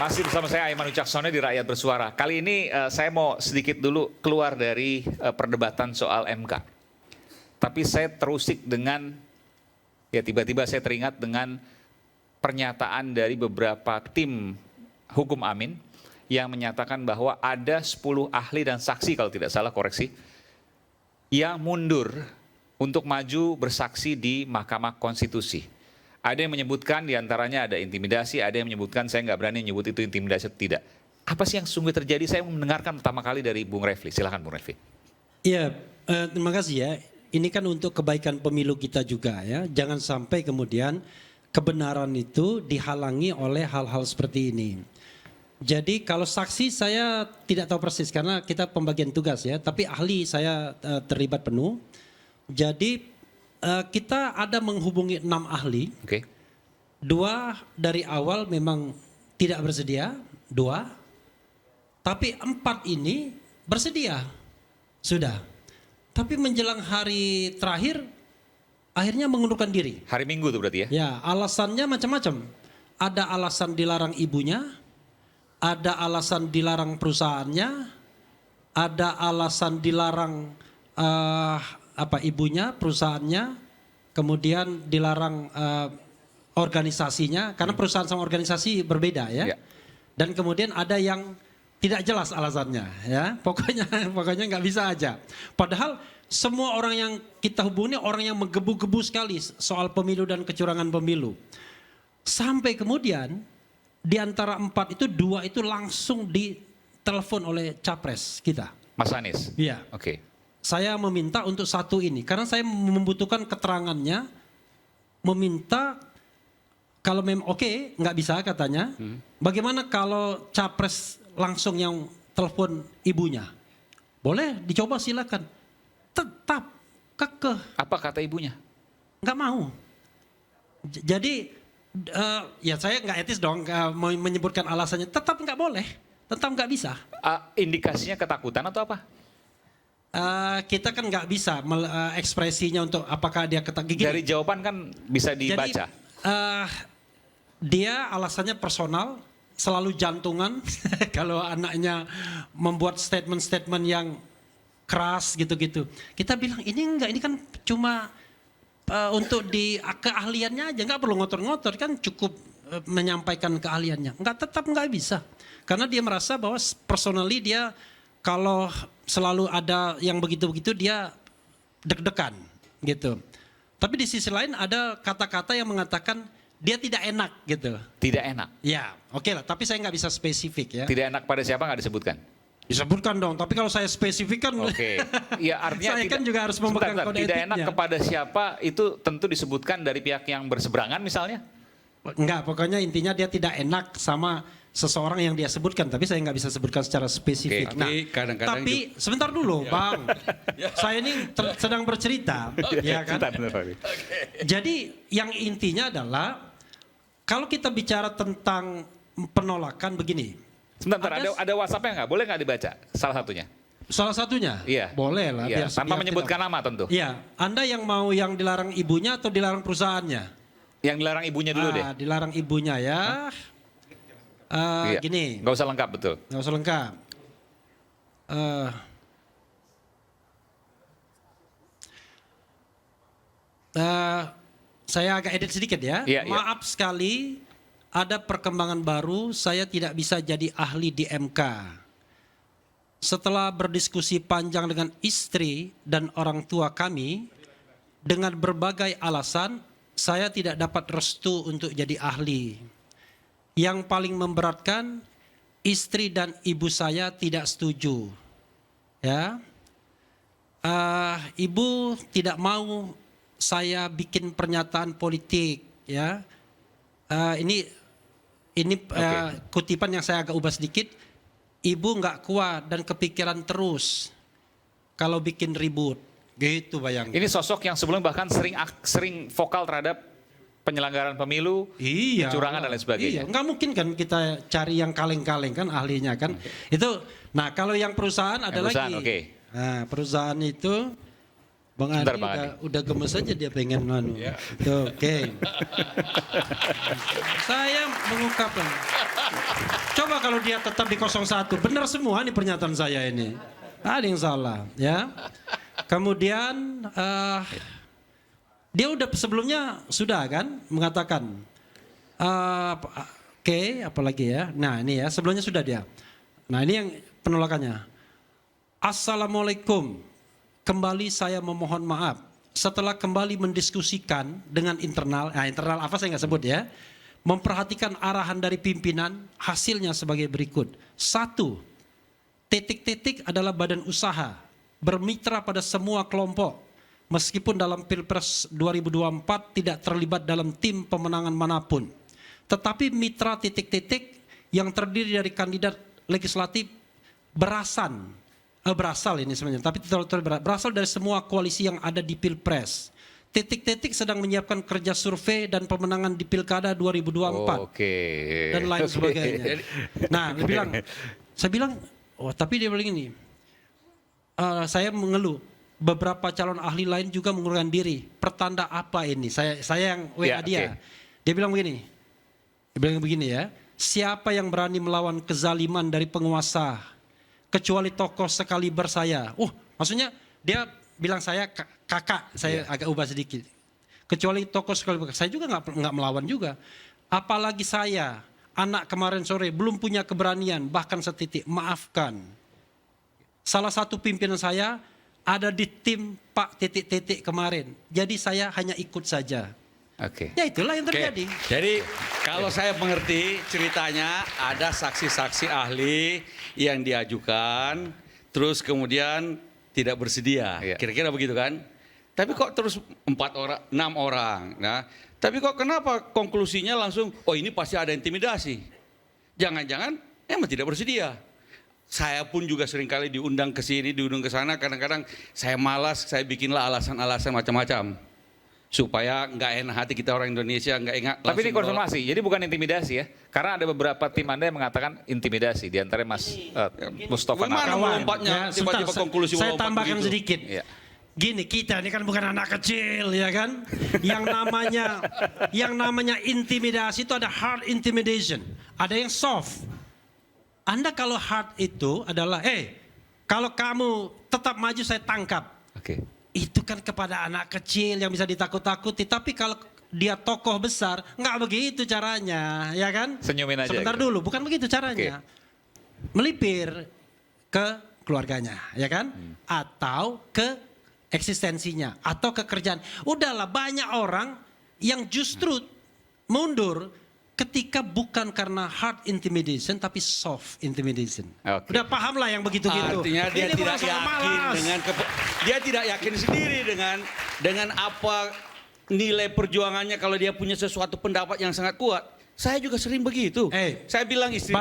Masih bersama saya Aiman Wicaksono di Rakyat Bersuara. Kali ini saya mau sedikit dulu keluar dari perdebatan soal MK. Tapi saya terusik dengan, ya tiba-tiba saya teringat dengan pernyataan dari beberapa tim hukum Amin yang menyatakan bahwa ada 10 ahli dan saksi, kalau tidak salah koreksi, yang mundur untuk maju bersaksi di Mahkamah Konstitusi. Ada yang menyebutkan diantaranya ada intimidasi, ada yang menyebutkan saya nggak berani menyebut itu intimidasi atau tidak. Apa sih yang sungguh terjadi? Saya mendengarkan pertama kali dari Bung Refli. Silakan Bung Refli. Iya, terima kasih ya. Ini kan untuk kebaikan pemilu kita juga ya. Jangan sampai kemudian kebenaran itu dihalangi oleh hal-hal seperti ini. Jadi kalau saksi saya tidak tahu persis karena kita pembagian tugas ya. Tapi ahli saya terlibat penuh. Jadi kita ada menghubungi 6 ahli. Oke. 2 dari awal memang tidak bersedia, 2. Tapi 4 ini bersedia, sudah. Tapi menjelang hari terakhir, akhirnya mengundurkan diri. Hari Minggu tuh berarti ya? Ya, alasannya macam-macam. Ada alasan dilarang ibunya, ada alasan dilarang perusahaannya, ada alasan dilarang ibunya, perusahaannya, kemudian dilarang organisasinya, karena perusahaan sama organisasi berbeda ya. Dan kemudian ada yang tidak jelas alasannya ya. Pokoknya nggak bisa aja. Padahal semua orang yang kita hubungi orang yang menggebu-gebu sekali soal pemilu dan kecurangan pemilu. Sampai kemudian di antara 4 itu 2 itu langsung ditelepon oleh capres kita. Mas Anies? Iya. Oke. Saya meminta untuk 1 ini karena saya membutuhkan keterangannya, meminta kalau memang oke, nggak bisa katanya. Bagaimana kalau capres langsung yang telepon ibunya? Boleh dicoba silakan. Tetap kekeh. Apa kata ibunya? Nggak mau. Jadi ya saya nggak etis dong menyebutkan alasannya. Tetap nggak boleh. Tetap nggak bisa. Indikasinya ketakutan atau apa? Kita kan nggak bisa ekspresinya untuk apakah dia gigi. Dari jawaban kan bisa dibaca. Jadi, dia alasannya personal, selalu jantungan. Kalau anaknya membuat statement-statement yang keras gitu-gitu. Kita bilang ini enggak, ini kan cuma untuk di keahliannya aja, nggak perlu ngotor-ngotor, kan cukup menyampaikan keahliannya. Tetap nggak bisa. Karena dia merasa bahwa personally dia kalau selalu ada yang begitu-begitu dia deg-degan gitu. Tapi di sisi lain ada kata-kata yang mengatakan dia tidak enak gitu. Tidak enak? Ya oke lah, tapi saya nggak bisa spesifik ya. Tidak enak pada siapa nggak disebutkan? Disebutkan dong, tapi kalau saya spesifikkan. Oke. Ya artinya saya kan juga harus memegang kode tidak etiknya. Enak kepada siapa itu tentu disebutkan dari pihak yang berseberangan misalnya? Enggak, pokoknya intinya dia tidak enak sama seseorang yang dia sebutkan, tapi saya nggak bisa sebutkan secara spesifik. Oke, kadang-kadang tapi sebentar dulu, Bang. Saya ini sedang bercerita, ya kan? Jadi yang intinya adalah kalau kita bicara tentang penolakan begini. Sebentar, ada WhatsApp-nya nggak? Boleh nggak dibaca? Salah satunya. Salah satunya? Iya. Boleh lah. Iya, tanpa menyebutkan nama tentu. Iya. Anda yang mau yang dilarang ibunya atau dilarang perusahaannya? Yang dilarang ibunya dulu deh. Dilarang ibunya ya. Iya. Gini. Nggak usah lengkap, betul. Nggak usah lengkap. Saya agak edit sedikit ya. Maaf sekali, ada perkembangan baru. Saya tidak bisa jadi ahli di MK. Setelah berdiskusi panjang dengan istri dan orang tua kami, dengan berbagai alasan, saya tidak dapat restu untuk jadi ahli. Yang paling memberatkan, istri dan ibu saya tidak setuju. Ya, ibu tidak mau saya bikin pernyataan politik. Ya, ini kutipan yang saya agak ubah sedikit. Ibu nggak kuat dan kepikiran terus kalau bikin ribut. Gitu bayangin. Ini sosok yang sebelumnya bahkan sering vokal terhadap penyelenggaraan pemilu, kecurangan dan lain sebagainya. Iya, nggak mungkin kan kita cari yang kaleng-kaleng kan ahlinya kan. Itu, nah kalau yang perusahaan ada perusahaan, lagi. Okay. Nah perusahaan itu, Bang Andi udah gemes aja dia pengen nganu. Oke. Saya mengungkapkan. Coba kalau dia tetap di 01, benar semua nih pernyataan saya ini. Ada yang salah, ya. Kemudian dia udah sebelumnya sudah kan mengatakan, oke, apalagi ya. Nah ini ya sebelumnya sudah dia. Nah ini yang penolakannya. Assalamualaikum, kembali saya memohon maaf. Setelah kembali mendiskusikan dengan internal apa saya nggak sebut ya, memperhatikan arahan dari pimpinan, hasilnya sebagai berikut. 1. Titik-titik adalah badan usaha, bermitra pada semua kelompok, meskipun dalam Pilpres 2024 tidak terlibat dalam tim pemenangan manapun. Tetapi mitra titik-titik yang terdiri dari kandidat legislatif berasal ini sebenarnya, tapi berasal dari semua koalisi yang ada di Pilpres. Titik-titik sedang menyiapkan kerja survei dan pemenangan di Pilkada 2024 dan lain sebagainya. Nah, saya bilang, oh tapi dia bilang ini, saya mengeluh. Beberapa calon ahli lain juga mengundurkan diri. Pertanda apa ini? Saya yang WA dia. Dia bilang begini. Dia bilang begini ya. Siapa yang berani melawan kezaliman dari penguasa? Kecuali tokoh sekaliber saya. Maksudnya dia bilang saya kakak. Saya agak ubah sedikit. Kecuali tokoh sekaliber. Saya juga nggak melawan juga. Apalagi saya, anak kemarin sore belum punya keberanian bahkan setitik. Maafkan. Salah satu pimpinan saya ada di tim Pak titik-titik kemarin. Jadi saya hanya ikut saja. Ya itulah yang terjadi. Jadi kalau saya mengerti ceritanya ada saksi-saksi ahli yang diajukan, terus kemudian tidak bersedia. Kira-kira begitu kan? Tapi kok terus 6 orang. Nah, tapi kok kenapa konklusinya langsung, oh ini pasti ada intimidasi. Jangan-jangan emang tidak bersedia. Saya pun juga seringkali diundang ke sini, diundang ke sana. Kadang-kadang saya malas, saya bikinlah alasan-alasan macam-macam. Supaya nggak enak hati kita orang Indonesia, nggak enak. Tapi ini konfirmasi, jadi bukan intimidasi ya? Karena ada beberapa tim Anda yang mengatakan intimidasi, di antaranya Mas Mustafa Mana melompatnya, tiba-tiba konklusi saya tambahkan begitu. sedikit. Gini, kita ini kan bukan anak kecil ya kan? Yang namanya intimidasi itu ada hard intimidation, ada yang soft. Anda kalau hard itu adalah, kalau kamu tetap maju saya tangkap. Itu kan kepada anak kecil yang bisa ditakut-takuti. Tapi kalau dia tokoh besar, nggak begitu caranya, ya kan? Senyumin aja. Sebentar dulu, bukan begitu caranya. Melipir ke keluarganya, ya kan? Atau ke eksistensinya, atau ke kerjaan. Udahlah, banyak orang yang justru mundur ketika bukan karena hard intimidation tapi soft intimidation. Udah paham lah yang begitu-gitu. Artinya dia tidak yakin dia tidak yakin sendiri dengan apa nilai perjuangannya kalau dia punya sesuatu pendapat yang sangat kuat. Saya juga sering begitu. Saya bilang istri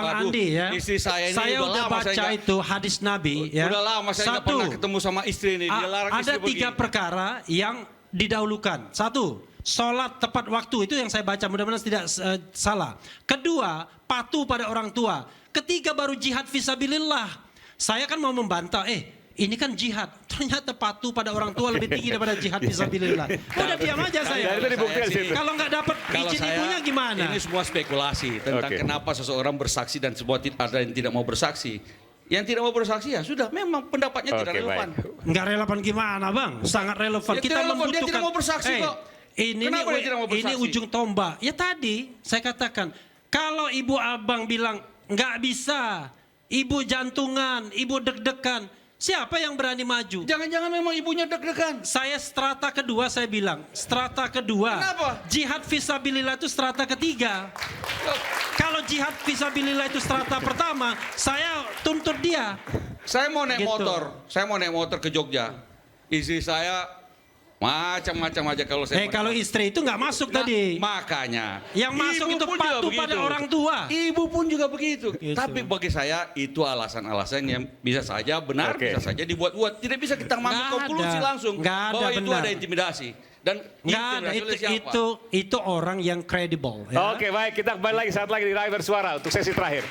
istri saya ini saya udah baca itu hadis Nabi ya. Udah lama saya nggak pernah ketemu sama istri ini. Dia larang ada istri 3 perkara yang didahulukan. 1, sholat tepat waktu, itu yang saya baca, mudah-mudahan tidak salah. Kedua, patuh pada orang tua. Ketiga, baru jihad fisabilillah. Saya kan mau membantah, ini kan jihad. Ternyata patuh pada orang tua lebih tinggi daripada jihad fisabilillah. Udah diam aja saya. Kalau nggak dapat izin ibunya gimana? Ini semua spekulasi tentang kenapa seseorang bersaksi dan semua ada yang tidak mau bersaksi. Yang tidak mau bersaksi ya sudah, memang pendapatnya tidak relevan. Nggak relevan gimana bang? Sangat relevan. Kita membutuhkan. Dia tidak mau bersaksi kok. Ini ujung tombak. Ya tadi saya katakan, kalau ibu abang bilang nggak bisa, ibu jantungan, ibu deg-degan, siapa yang berani maju? Jangan-jangan memang ibunya deg-degan. Saya strata kedua, saya bilang strata kedua. Kenapa? Jihad fisabilillah itu strata ketiga. Kalau jihad fisabilillah itu strata pertama, saya tuntut dia. Saya mau naik motor ke Jogja. Istri saya macam-macam aja kalau saya. Kalau istri itu nggak masuk tadi. Makanya. Yang masuk itu patuh pada orang tua. Ibu pun juga begitu. Tapi bagi saya itu alasan-alasan yang bisa saja benar, bisa saja dibuat-buat. Tidak bisa kita mengambil konklusi langsung bahwa itu ada intimidasi. Dan itu orang yang kredibel. Oke, baik, kita kembali lagi saat lagi di Rakyat Bersuara untuk sesi terakhir.